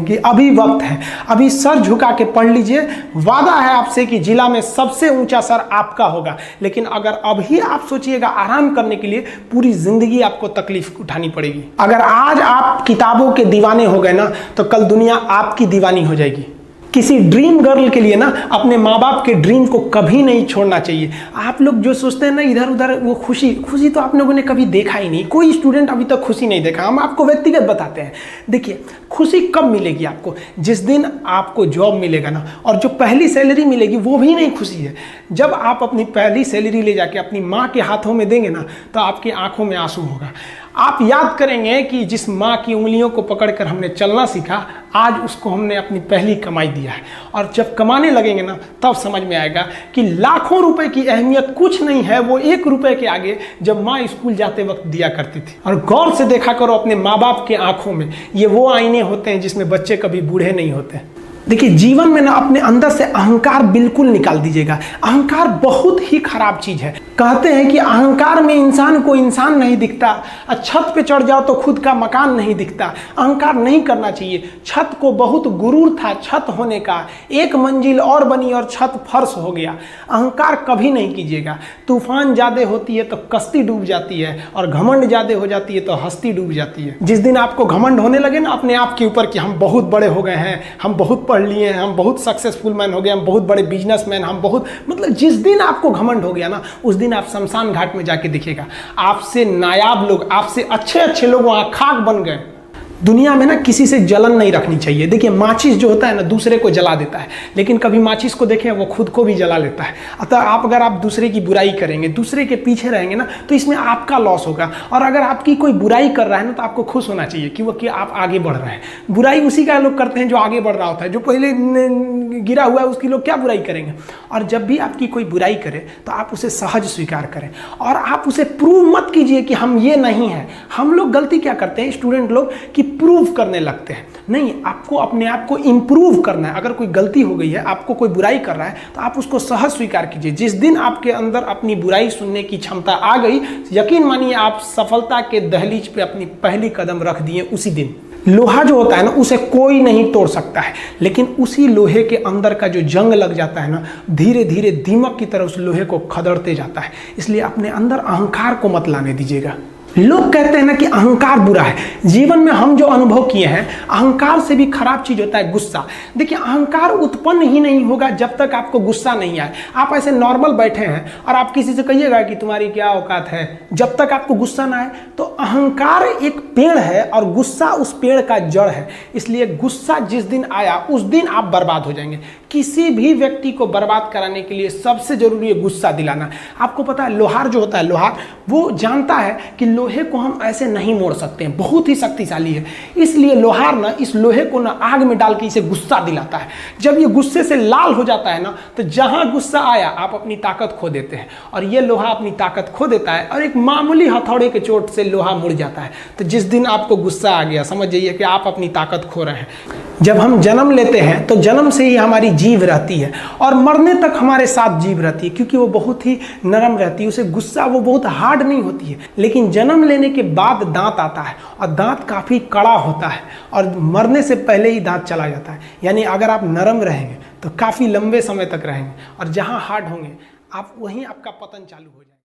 कि अभी वक्त है, अभी सर झुका के पढ़ लीजिए। वादा है आपसे कि जिला में सबसे ऊंचा सर आपका होगा। लेकिन अगर अभी आप सोचिएगा आराम करने के लिए, पूरी जिंदगी आपको तकलीफ उठानी पड़ेगी। अगर आज आप किताबों के दीवाने हो गए ना, तो कल दुनिया आपकी दीवानी हो जाएगी। किसी ड्रीम गर्ल के लिए ना अपने माँ बाप के ड्रीम को कभी नहीं छोड़ना चाहिए। आप लोग जो सोचते हैं ना इधर उधर, वो खुशी तो आप लोगों ने कभी देखा ही नहीं। कोई स्टूडेंट अभी तक खुशी नहीं देखा। हम आपको व्यक्तिगत बताते हैं। देखिए, खुशी कब मिलेगी आपको? जिस दिन आपको जॉब मिलेगा ना, और जो पहली सैलरी मिलेगी वो भी नहीं खुशी है। जब आप अपनी पहली सैलरी ले जाके अपनी माँ के हाथों में देंगे ना, तो आपकी आंखों में आंसू होगा। आप याद करेंगे कि जिस माँ की उंगलियों को पकड़कर हमने चलना सीखा, आज उसको हमने अपनी पहली कमाई दिया है। और जब कमाने लगेंगे ना, तब समझ में आएगा कि लाखों रुपए की अहमियत कुछ नहीं है, वो 1 रुपए के आगे जब माँ स्कूल जाते वक्त दिया करती थी। और गौर से देखा करो अपने माँ बाप के आंखों में, ये वो आईने होते हैं जिसमें बच्चे कभी बूढ़े नहीं होते। देखिए, जीवन में ना अपने अंदर से अहंकार बिल्कुल निकाल दीजिएगा। अहंकार बहुत ही खराब चीज है। कहते हैं कि अहंकार में इंसान को इंसान नहीं दिखता, छत पे चढ़ जाओ तो खुद का मकान नहीं दिखता। अहंकार नहीं करना चाहिए। छत को बहुत गुरूर था छत होने का, 1 मंजिल और बनी और छत फर्श हो गया। अहंकार कभी नहीं कीजिएगा। तूफान ज्यादा होती है तो कश्ती डूब जाती है, और घमंड ज्यादा हो जाती है तो हस्ती डूब जाती है। जिस दिन आपको घमंड होने लगे ना अपने आप के ऊपर कि हम बहुत बड़े हो गए हैं, हम बहुत पढ़ लिए हैं, हम बहुत सक्सेसफुल मैन हो गए, हम बहुत बड़े बिजनेसमैन, हम बहुत, मतलब जिस दिन आपको घमंड हो गया ना, उस दिन आप शमशान घाट में जाके देखिएगा, आपसे नायाब लोग, आपसे अच्छे लोग वहां खाक बन गए। दुनिया में ना किसी से जलन नहीं रखनी चाहिए। देखिए, माचिस जो होता है ना दूसरे को जला देता है, लेकिन कभी माचिस को देखें वो खुद को भी जला लेता है। अतः अगर आप दूसरे की बुराई करेंगे, दूसरे के पीछे रहेंगे ना, तो इसमें आपका लॉस होगा। और अगर आपकी कोई बुराई कर रहा है ना, तो आपको खुश होना चाहिए कि आप आगे बढ़ रहे हैं। बुराई उसी का लोग करते हैं जो आगे बढ़ रहा होता है। जो पहले गिरा हुआ है उसकी लोग क्या बुराई करेंगे? और जब भी आपकी कोई बुराई करे तो आप उसे सहज स्वीकार करें, और आप उसे प्रूव मत कीजिए कि हम ये नहीं हैं। हम लोग गलती क्या करते हैं स्टूडेंट लोग, कि प्रूव करने लगते हैं। नहीं, आपको अपने आप को इंप्रूव करना है। अगर कोई गलती हो गई है, आपको कोई बुराई कर रहा है, तो आप उसको सहज स्वीकार कीजिए। जिस दिन आपके अंदर अपनी बुराई सुनने की क्षमता आ गई, यकीन मानिए आप सफलता के दहलीज पे अपनी पहली कदम रख दिए उसी दिन। लोहा जो होता है ना, उसे कोई नहीं तोड़ सकता है, लेकिन उसी लोहे के अंदर का जो जंग लग जाता है ना, धीरे धीरे दीमक की तरह उस लोहे को खदड़ते जाता है। इसलिए अपने अंदर अहंकार को मत लाने दीजिएगा। लोग कहते हैं ना कि अहंकार बुरा है। जीवन में हम जो अनुभव किए हैं, अहंकार से भी खराब चीज होता है गुस्सा। देखिए, अहंकार उत्पन्न ही नहीं होगा जब तक आपको गुस्सा नहीं आए। आप ऐसे नॉर्मल बैठे हैं और आप किसी से कहिएगा कि तुम्हारी क्या औकात है, जब तक आपको गुस्सा ना आए। तो अहंकार एक पेड़ है और गुस्सा उस पेड़ का जड़ है। इसलिए गुस्सा जिस दिन आया उस दिन आप बर्बाद हो जाएंगे। किसी भी व्यक्ति को बर्बाद कराने के लिए सबसे जरूरी है गुस्सा दिलाना। आपको पता है, लोहार जो होता है, लोहार वो जानता है कि लोहे को हम ऐसे नहीं मोड़ सकते हैं, बहुत ही शक्तिशाली है। इसलिए लोहार ना इस लोहे को ना आग में डाल के इसे गुस्सा दिलाता है। जब ये गुस्से से लाल हो जाता है ना, तो जहां गुस्सा आया आप अपनी ताकत खो देते हैं, और ये लोहा अपनी ताकत खो देता है, और एक मामूली हथौड़े के चोट से लोहा मुड़ जाता है। तो जिस दिन आपको गुस्सा आ गया, समझ जाइए कि आप अपनी ताकत खो रहे हैं। जब हम जन्म लेते हैं तो जन्म से ही हमारी जीभ रहती है, और मरने तक हमारे साथ जीभ रहती है, क्योंकि वो बहुत ही नरम रहती है। उसे गुस्सा वो बहुत हार्ड नहीं होती है। लेकिन जन्म लेने के बाद दांत आता है, और दांत काफी कड़ा होता है, और मरने से पहले ही दांत चला जाता है। यानी अगर आप नरम रहेंगे तो काफी लंबे समय तक रहेंगे, और जहां हार्ड होंगे आप वहीं आपका पतन चालू हो जाएगा।